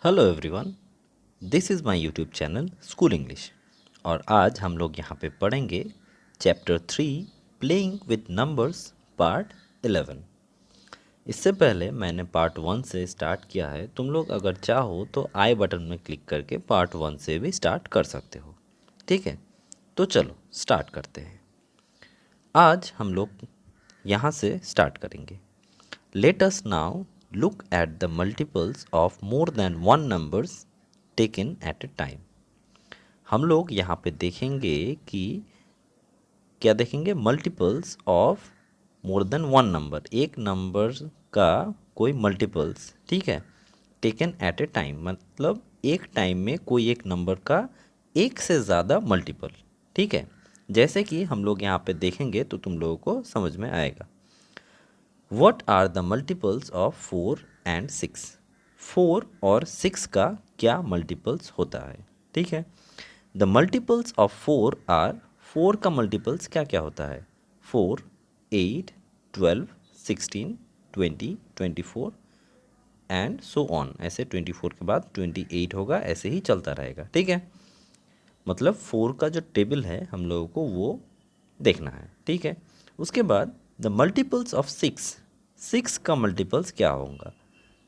Hello everyone, this is my YouTube channel school English. और आज हम लोग यहाँ पे पढ़ेंगे chapter 3 playing with numbers part 11। इससे पहले मैंने पार्ट 1 से स्टार्ट किया है। तुम लोग अगर चाहो तो आई बटन में क्लिक करके पार्ट 1 से भी स्टार्ट कर सकते हो। ठीक है, तो चलो स्टार्ट करते हैं। आज हम लोग यहाँ से स्टार्ट करेंगे। Let us now look at the multiples of more than one numbers taken at a time। हम लोग यहाँ पे देखेंगे कि क्या देखेंगे, multiples of more than one number, एक नंबर का कोई मल्टीपल्स। ठीक है, टेकन एट ए टाइम मतलब एक टाइम में कोई एक नंबर का एक से ज़्यादा मल्टीपल। ठीक है, जैसे कि हम लोग यहाँ पे देखेंगे तो तुम लोगों को समझ में आएगा। What are the multiples of 4 and 6? 4 और 6 का क्या मल्टीपल्स होता है? ठीक है, द मल्टीपल्स ऑफ 4 आर, 4 का मल्टीपल्स क्या क्या होता है? 4, 8, 12, 16, 20, 24 एंड सो ऑन। ऐसे 24 के बाद 28 होगा, ऐसे ही चलता रहेगा। ठीक है, मतलब 4 का जो टेबल है हम लोगों को वो देखना है। ठीक है, उसके बाद द मल्टीपल्स ऑफ 6, 6 का मल्टीपल्स क्या होगा?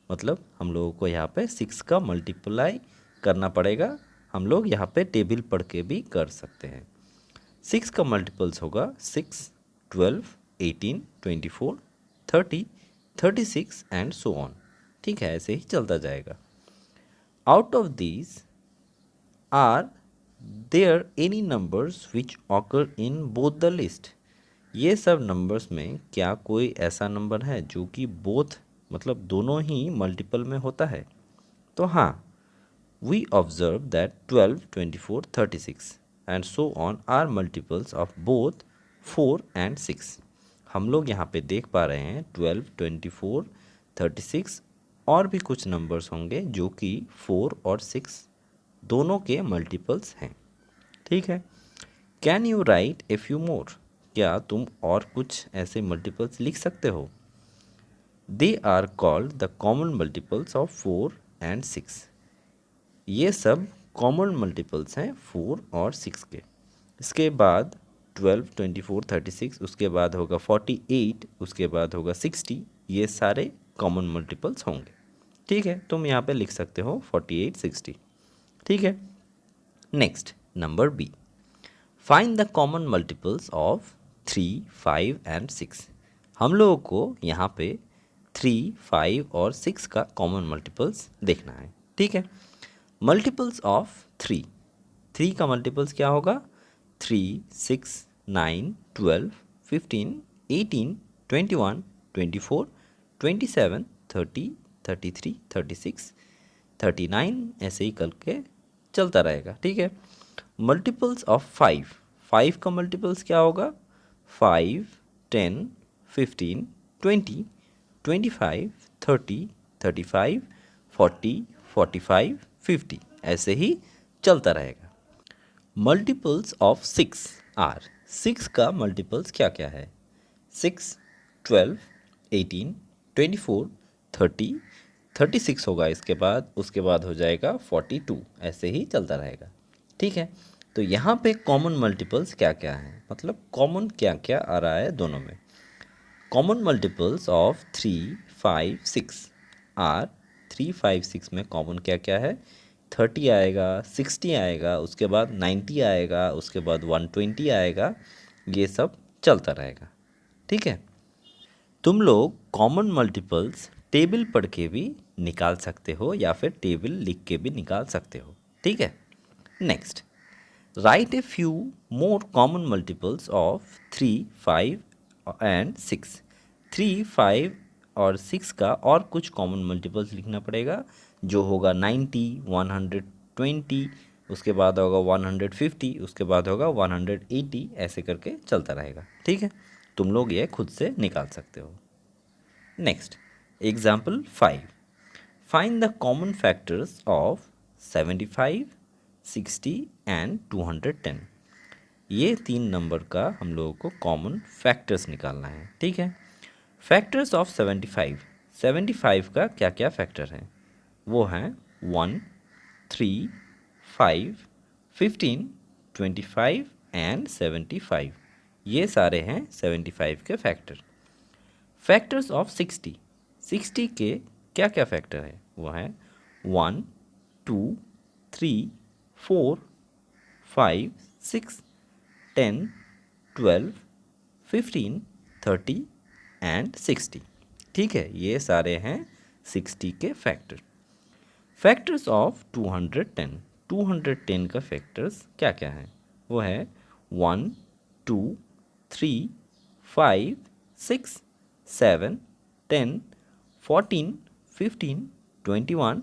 मतलब हम लोगों को यहाँ पे 6 का मल्टीप्लाई करना पड़ेगा। हम लोग यहाँ पे टेबल पढ़ के भी कर सकते हैं। 6 का मल्टीपल्स होगा 6, 12, 18, 24, 30, 36 एंड सो ऑन। ठीक है, ऐसे ही चलता जाएगा। Out of these are there any numbers which occur in both the list? ये सब नंबर्स में क्या कोई ऐसा नंबर है जो कि बोथ मतलब दोनों ही मल्टीपल में होता है? तो हाँ, we observe that 12, 24, 36 and so on are multiples of both 4 and 6। हम लोग यहाँ पे देख पा रहे हैं 12, 24, 36 और भी कुछ नंबर्स होंगे जो कि 4 और 6 दोनों के मल्टीपल्स हैं। ठीक है, can you write a few more? क्या तुम और कुछ ऐसे मल्टीपल्स लिख सकते हो? They are called the common multiples of 4 and 6। ये सब कॉमन मल्टीपल्स हैं 4 और 6 के। इसके बाद 12, 24, 36, उसके बाद होगा 48, उसके बाद होगा 60। ये सारे कॉमन मल्टीपल्स होंगे। ठीक है, तुम यहाँ पे लिख सकते हो 48, 60। ठीक है, next number B, find the common multiples of 3, 5 and 6। हम लोगों को यहाँ पे 3, 5 और 6 का कॉमन मल्टीपल्स देखना है। ठीक है, मल्टीपल्स ऑफ 3, 3 का मल्टीपल्स क्या होगा? 3, 6, 9, 12, 15, 18, 21, 24, 27, 30, 33, 36, 39 ऐसे ही करके चलता रहेगा। ठीक है, मल्टीपल्स ऑफ 5, 5 का मल्टीपल्स क्या होगा? 5, 10, 15, 20, 25, 30, 35, 40, 45, 50 ऐसे ही चलता रहेगा। मल्टीपल्स ऑफ 6 आर, 6 का मल्टीपल्स क्या क्या है? 6, 12, 18, 24, 30, 36 होगा इसके बाद, उसके बाद हो जाएगा 42, ऐसे ही चलता रहेगा। ठीक है, तो यहाँ पे कॉमन मल्टीपल्स क्या क्या हैं, मतलब कॉमन क्या क्या आ रहा है दोनों में? कॉमन मल्टीपल्स ऑफ 3, 5, 6 आर, 3, 5, 6 में कॉमन क्या क्या है? 30 आएगा, 60 आएगा, उसके बाद 90 आएगा, उसके बाद 120 आएगा। ये सब चलता रहेगा। ठीक है, तुम लोग कॉमन मल्टीपल्स टेबल पढ़ के भी निकाल सकते हो या फिर टेबल लिख के भी निकाल सकते हो। ठीक है, next, right a few more common multiples of 3, 5 and 6। 3, 5 और 6 का और कुछ कॉमन मल्टीपल्स लिखना पड़ेगा, जो होगा 90, 120, उसके बाद होगा 150, उसके बाद होगा 180, ऐसे करके चलता रहेगा। ठीक है, तुम लोग ये खुद से निकाल सकते हो। Next, example 5, find the common factors of 75, 60 and 210। ये 3 नंबर का हम लोगों को कॉमन फैक्टर्स निकालना है। ठीक है, फैक्टर्स ऑफ 75, 75 का क्या क्या फैक्टर हैं? वो हैं 1, 3, 5, 15, 25 एंड 75। ये सारे हैं 75 के फैक्टर। फैक्टर्स ऑफ 60, 60 के क्या क्या फैक्टर है? वो है 1, 2, 3, 4, 5, 6, 10, 12, 15, 30 एंड 60। ठीक है, ये सारे हैं 60 के फैक्टर। फैक्टर्स ऑफ 210, 210 का फैक्टर्स क्या क्या है? वो है 1, 2, 3, 5, 6, 7, 10, 14, 15, 21,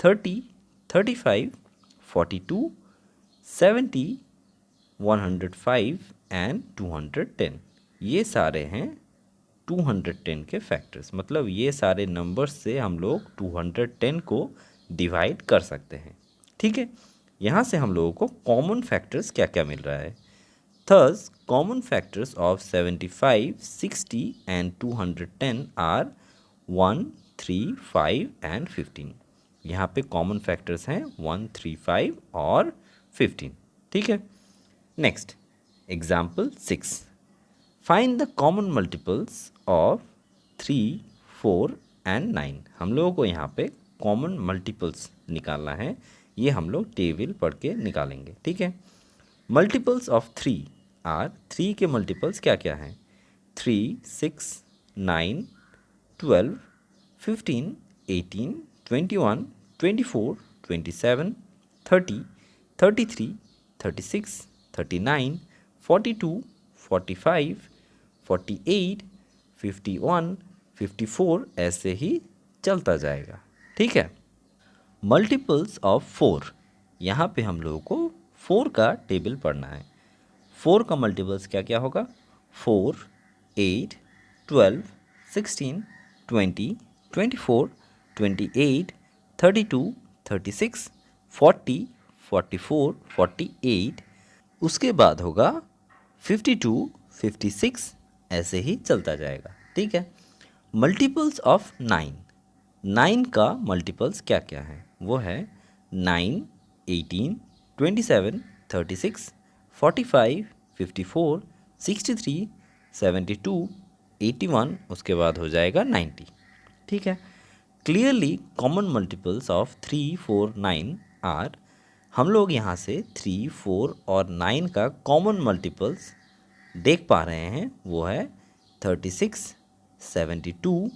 30, 35, 42, 70, 105 एंड 210। ये सारे हैं 210 के फैक्टर्स। मतलब ये सारे नंबर्स से हम लोग 210 को डिवाइड कर सकते हैं। ठीक है, यहाँ से हम लोगों को कॉमन फैक्टर्स क्या क्या मिल रहा है। Thus common factors of 75, 60 and 210 are 1, 3, 5 and 15। यहाँ पे कॉमन फैक्टर्स हैं 1, 3, 5 और 15। ठीक है, next example 6, find the common multiples of 3, 4 and 9। हम लोगों को यहाँ पे कॉमन मल्टीपल्स निकालना है। ये हम लोग टेबल पढ़ के निकालेंगे। ठीक है, मल्टीपल्स ऑफ 3 आर, 3 के मल्टीपल्स क्या क्या हैं? 3, 6, 9, 12, 15, 18, 21, 24, 27, 30, 33, 36, 39, 42, 45, 48, 51, 54 ऐसे ही चलता जाएगा। ठीक है, मल्टीपल्स ऑफ 4, यहाँ पे हम लोगों को 4 का टेबल पढ़ना है। 4 का मल्टीपल्स क्या क्या होगा? 4, 8, 12, 16, 20, 24, 28, 32, 36, 40, 44, 48, उसके बाद होगा 52, 56 ऐसे ही चलता जाएगा। ठीक है, मल्टीपल्स ऑफ 9, 9 का मल्टीपल्स क्या क्या है? वो है 9, 18, 27, 36, 45, 54, 63, 72, 81, उसके बाद हो जाएगा 90। ठीक है, clearly common multiples of 3, 4, 9 are, हम लोग यहाँ से 3, 4 और 9 का कॉमन मल्टीपल्स देख पा रहे हैं। वो है 36, 72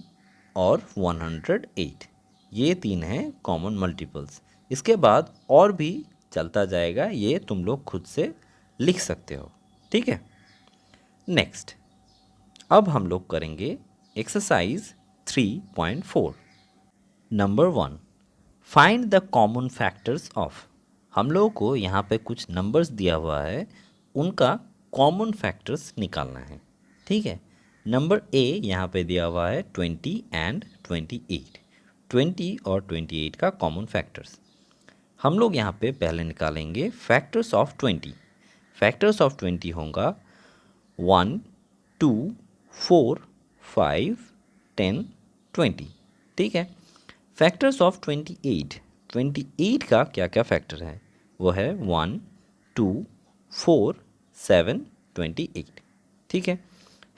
और 108। ये 3 हैं कॉमन मल्टीपल्स। इसके बाद और भी चलता जाएगा, ये तुम लोग खुद से लिख सकते हो। ठीक है, नेक्स्ट अब हम लोग करेंगे exercise 3.4। Number 1, find the common factors of. हम लोगों को यहाँ पे कुछ नंबर्स दिया हुआ है, उनका कॉमन फैक्टर्स निकालना है। ठीक है, नंबर ए यहाँ पे दिया हुआ है 20 एंड 28। 20 और 28 का कॉमन फैक्टर्स हम लोग यहाँ पे पहले निकालेंगे फैक्टर्स ऑफ 20। फैक्टर्स ऑफ 20 होगा 1, 2, 4, 5, 10, 20। ठीक है, फैक्टर्स ऑफ 28, 28 का क्या क्या फैक्टर है? वो है 1, 2, 4, 7, 28। ठीक है,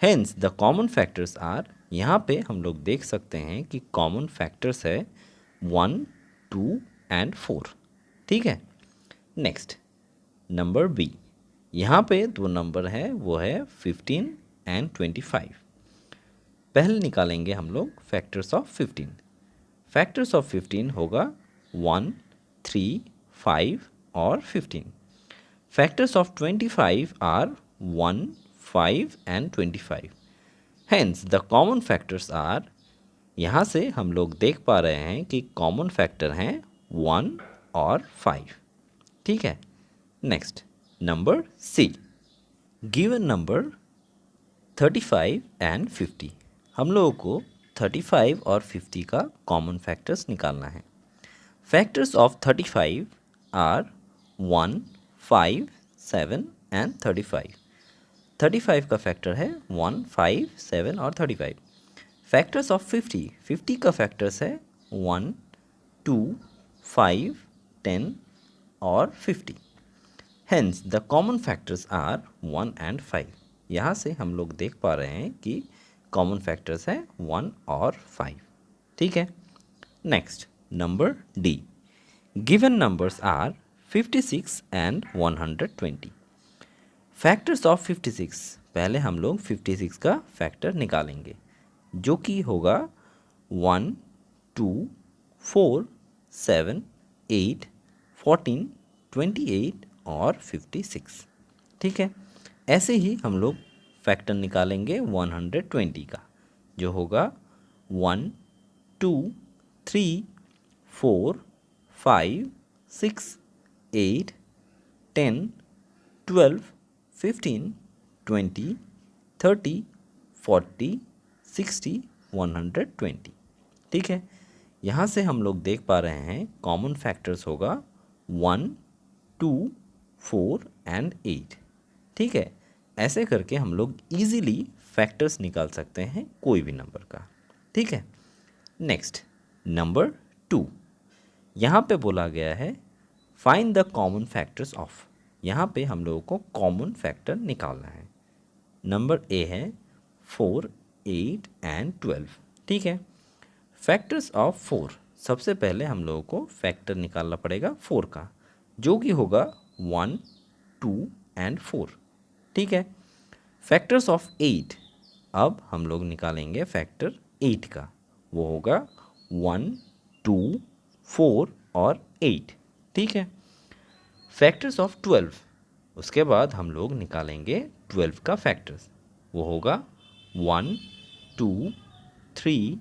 hence the common factors are, यहाँ पे हम लोग देख सकते हैं कि कॉमन फैक्टर्स है 1, 2 एंड 4। ठीक है, नेक्स्ट नंबर बी, यहाँ पे दो नंबर है, वो है 15 एंड 25। पहले निकालेंगे हम लोग फैक्टर्स ऑफ 15। फैक्टर्स ऑफ 15 होगा 1, 3, 5 और 15। Factors of 25 are 1, 5 and 25। Hence the common factors are, यहाँ से हम लोग देख पा रहे हैं कि कॉमन फैक्टर हैं 1 और 5। ठीक है, next number C, given number 35 and 50। हम लोगों को 35 और 50 का कॉमन फैक्टर्स निकालना है। Factors of 35 are 1, 5, 7 and 35। 35 का फैक्टर है 1, 5, 7 और 35। फैक्टर्स ऑफ 50, 50 का फैक्टर्स है 1, 2, 5, 10 और 50। Hence the common factors are 1 and 5। यहाँ से हम लोग देख पा रहे हैं कि कॉमन फैक्टर्स हैं 1 और 5। ठीक है। Next number D, given numbers are 56 and 120। Factors of 56, पहले हम लोग 56 का फैक्टर निकालेंगे जो कि होगा 1, 2, 4, 7, 8, 14, 28 और 56। ठीक है। ऐसे ही हम लोग फैक्टर निकालेंगे 120 का जो होगा 1, 2, 3, 4, 5, 6, 8, 10, 12, 15, 20, 30, 40, 60, 120। ठीक है। यहाँ से हम लोग देख पा रहे हैं कॉमन फैक्टर्स होगा 1, 2, 4 एंड 8। ठीक है। ऐसे करके हम लोग इजीली फैक्टर्स निकाल सकते हैं कोई भी नंबर का। ठीक है। नेक्स्ट नंबर 2, यहाँ पे बोला गया है find the common factors of. यहाँ पे हम लोगों को कॉमन फैक्टर निकालना है। नंबर ए है 4, 8 एंड 12। ठीक है। फैक्टर्स ऑफ 4, सबसे पहले हम लोगों को फैक्टर निकालना पड़ेगा 4 का जो कि होगा 1, 2 एंड 4। ठीक है। फैक्टर्स ऑफ 8, अब हम लोग निकालेंगे फैक्टर 8 का, वो होगा 1, 2, 4 और 8। ठीक है। फैक्टर्स ऑफ 12, उसके बाद हम लोग निकालेंगे 12 का फैक्टर्स, वो होगा 1, 2, 3,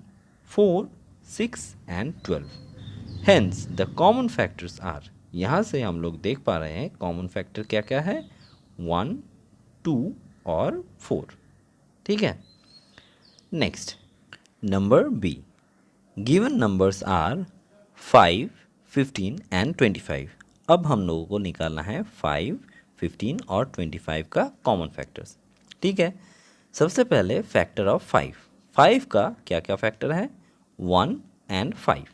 4, 6 and 12। Hence the common factors are, यहाँ से हम लोग देख पा रहे हैं कॉमन फैक्टर क्या क्या है, 1, 2 और 4। ठीक है। Next number B, given numbers are 5, 15 and 25। अब हम लोगों को निकालना है 5, 15 और 25 का कॉमन फैक्टर्स। ठीक है। सबसे पहले फैक्टर ऑफ 5, 5 का क्या क्या फैक्टर है, 1 एंड 5।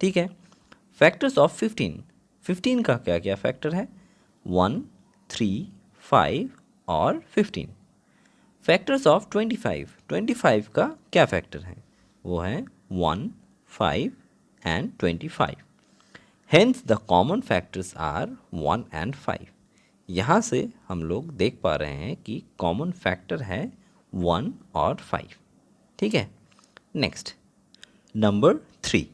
ठीक है। फैक्टर्स ऑफ 15, 15 का क्या क्या फैक्टर है, 1, 3, 5 और 15। फैक्टर्स ऑफ 25, 25 का क्या फैक्टर है, वो है 1, 5 and 25। Hence the common factors are 1 and 5। यहाँ से हम लोग देख पा रहे हैं कि कॉमन फैक्टर है 1 और 5। ठीक है। Next number 3,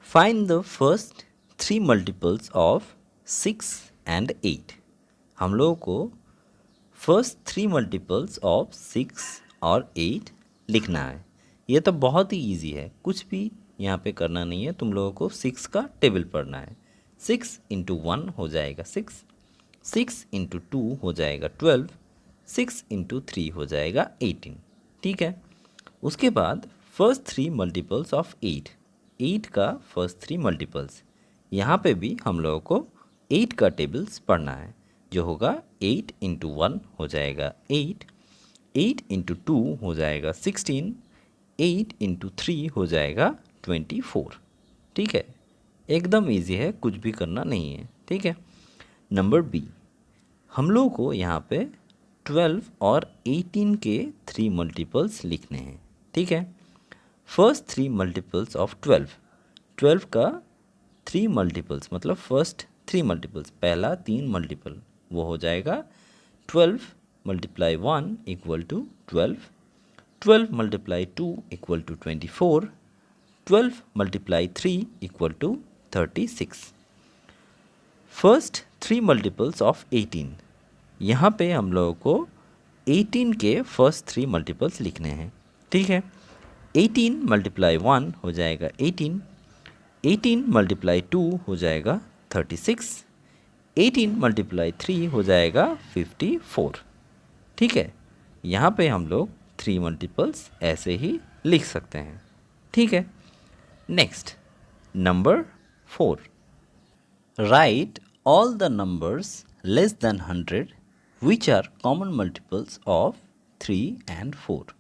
find the first 3 multiples of 6 and 8। हम लोगों को फर्स्ट 3 मल्टीपल्स ऑफ 6 और 8 लिखना है। ये तो बहुत ही इजी है, कुछ भी यहाँ पे करना नहीं है, तुम लोगों को 6 का टेबल पढ़ना है। 6 इंटू 1 हो जाएगा 6, 6 इंटू 2 हो जाएगा 12, 6 इंटू 3 हो जाएगा 18। ठीक है। उसके बाद फर्स्ट 3 मल्टीपल्स ऑफ 8, 8 का फर्स्ट 3 मल्टीपल्स, यहाँ पे भी हम लोगों को 8 का टेबल्स पढ़ना है जो होगा 8 इंटू 1 हो जाएगा 8, 8 इंटू 2 हो जाएगा 16, 8 इंटू 3 हो जाएगा 24। ठीक है। एकदम इजी है, कुछ भी करना नहीं है। ठीक है। नंबर बी, हम लोगों को यहाँ पे 12 और 18 के 3 मल्टीपल्स लिखने हैं। ठीक है। फर्स्ट 3 मल्टीपल्स ऑफ 12, 12 का 3 मल्टीपल्स मतलब फर्स्ट 3 मल्टीपल्स, पहला 3 मल्टीपल वो हो जाएगा 12 multiply 1 equal to 12, 12 multiply 2 equal to 24, 12 multiply 3 equal to 36। First 3 multiples of 18, यहाँ पे हम लोगों को 18 के फर्स्ट 3 मल्टीपल्स लिखने हैं। ठीक है। 18 मल्टीप्लाई 1 हो जाएगा 18, 18 मल्टीप्लाई 2 हो जाएगा 36, 18 मल्टीप्लाई 3 हो जाएगा 54। ठीक है। यहाँ पे हम लोग 3 मल्टीपल्स ऐसे ही लिख सकते हैं। ठीक है। Next number 4, right all the numbers less than 100 which are common multiples of 3 and 4।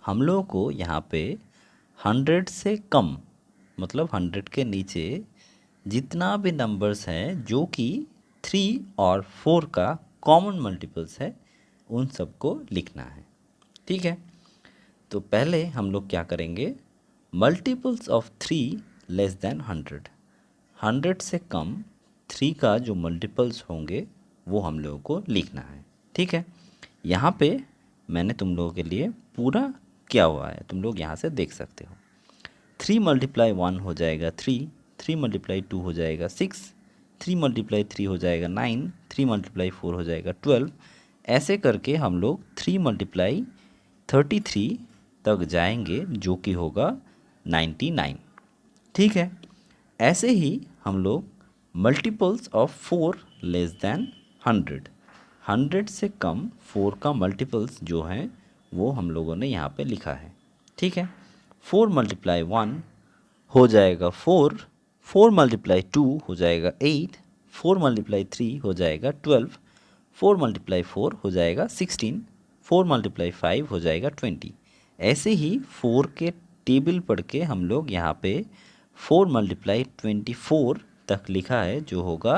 हम लोगों को यहाँ पे 100 से कम मतलब 100 के नीचे जितना भी नंबर्स हैं जो कि 3 और 4 का कॉमन मल्टीपल्स है उन सबको लिखना है। ठीक है, तो पहले हम लोग क्या करेंगे, मल्टीपल्स ऑफ 3 लेस देन 100, 100 से कम 3 का जो मल्टीपल्स होंगे वो हम लोगों को लिखना है। ठीक है, यहाँ पे मैंने तुम लोगों के लिए पूरा किया हुआ है, तुम लोग यहाँ से देख सकते हो। 3 मल्टीप्लाई 1 हो जाएगा 3, 3 मल्टीप्लाई 2 हो जाएगा 6, 3 मल्टीप्लाई 3 हो जाएगा 9, 3 मल्टीप्लाई 4 हो जाएगा 12। ऐसे करके हम लोग 3 मल्टीप्लाई 33 तक जाएंगे जो कि होगा 99। ठीक है, ऐसे ही हम लोग मल्टीपल्स ऑफ 4 लेस देन 100, 100 से कम 4 का मल्टीपल्स जो हैं वो हम लोगों ने यहाँ पे लिखा है। ठीक है, 4 मल्टीप्लाई 1 हो जाएगा 4, 4 मल्टीप्लाई 2 हो जाएगा 8, 4 मल्टीप्लाई 3 हो जाएगा 12, 4 मल्टीप्लाई 4 हो जाएगा 16, 4 मल्टीप्लाई 5 हो जाएगा 20। ऐसे ही 4 के टेबल पढ़ के हम लोग यहाँ पे 4 मल्टीप्लाई 24 तक लिखा है जो होगा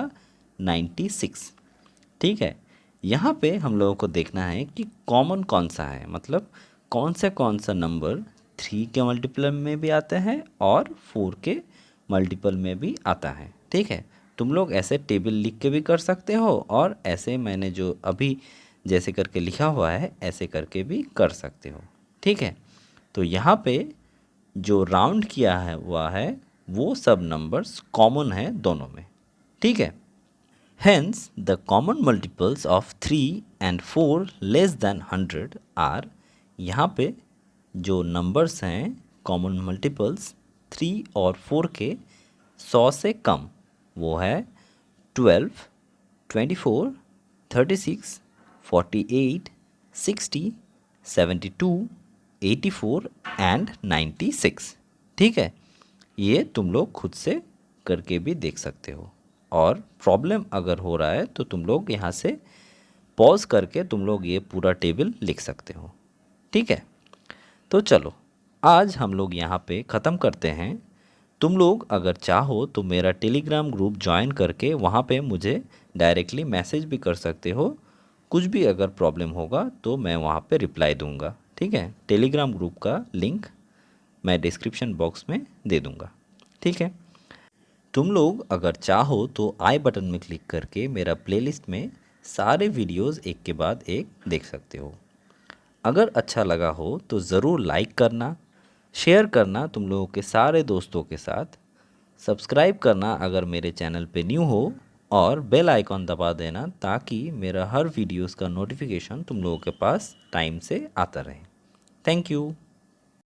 96। ठीक है, यहाँ पे हम लोगों को देखना है कि कॉमन कौन सा है, मतलब कौन सा नंबर 3 के मल्टीपल में भी आता है और 4 के मल्टीपल में भी आता है। ठीक है, तुम लोग ऐसे टेबल लिख के भी कर सकते हो और ऐसे मैंने जो अभी जैसे करके लिखा हुआ है ऐसे करके भी कर सकते हो। ठीक है, तो यहाँ पे जो राउंड किया है हुआ है वो सब नंबर्स कॉमन है दोनों में। ठीक है, hence the common multiples of 3 and 4 less than 100 are, यहाँ पे जो नंबर्स हैं कॉमन मल्टीपल्स 3 और 4 के 100 से कम वो है 12, 24, 36, 48, 60, 72, 84 एंड 96। ठीक है, ये तुम लोग खुद से करके भी देख सकते हो और प्रॉब्लम अगर हो रहा है तो तुम लोग यहाँ से पॉज करके तुम लोग ये पूरा टेबल लिख सकते हो। ठीक है, तो चलो आज हम लोग यहाँ पे ख़त्म करते हैं। तुम लोग अगर चाहो तो मेरा टेलीग्राम ग्रुप ज्वाइन करके वहाँ पे मुझे डायरेक्टली मैसेज भी कर सकते हो। कुछ भी अगर प्रॉब्लम होगा तो मैं वहाँ पे रिप्लाई दूँगा। ठीक है, टेलीग्राम ग्रुप का लिंक मैं डिस्क्रिप्शन बॉक्स में दे दूँगा। ठीक है, तुम लोग अगर चाहो तो आई बटन में क्लिक करके मेरा प्लेलिस्ट में सारे वीडियोस एक के बाद एक देख सकते हो। अगर अच्छा लगा हो तो ज़रूर लाइक करना, शेयर करना तुम लोगों के सारे दोस्तों के साथ, सब्सक्राइब करना अगर मेरे चैनल पे न्यू हो और बेल आइकॉन दबा देना ताकि मेरा हर वीडियोस का नोटिफिकेशन तुम लोगों के पास टाइम से आता रहे। Thank you.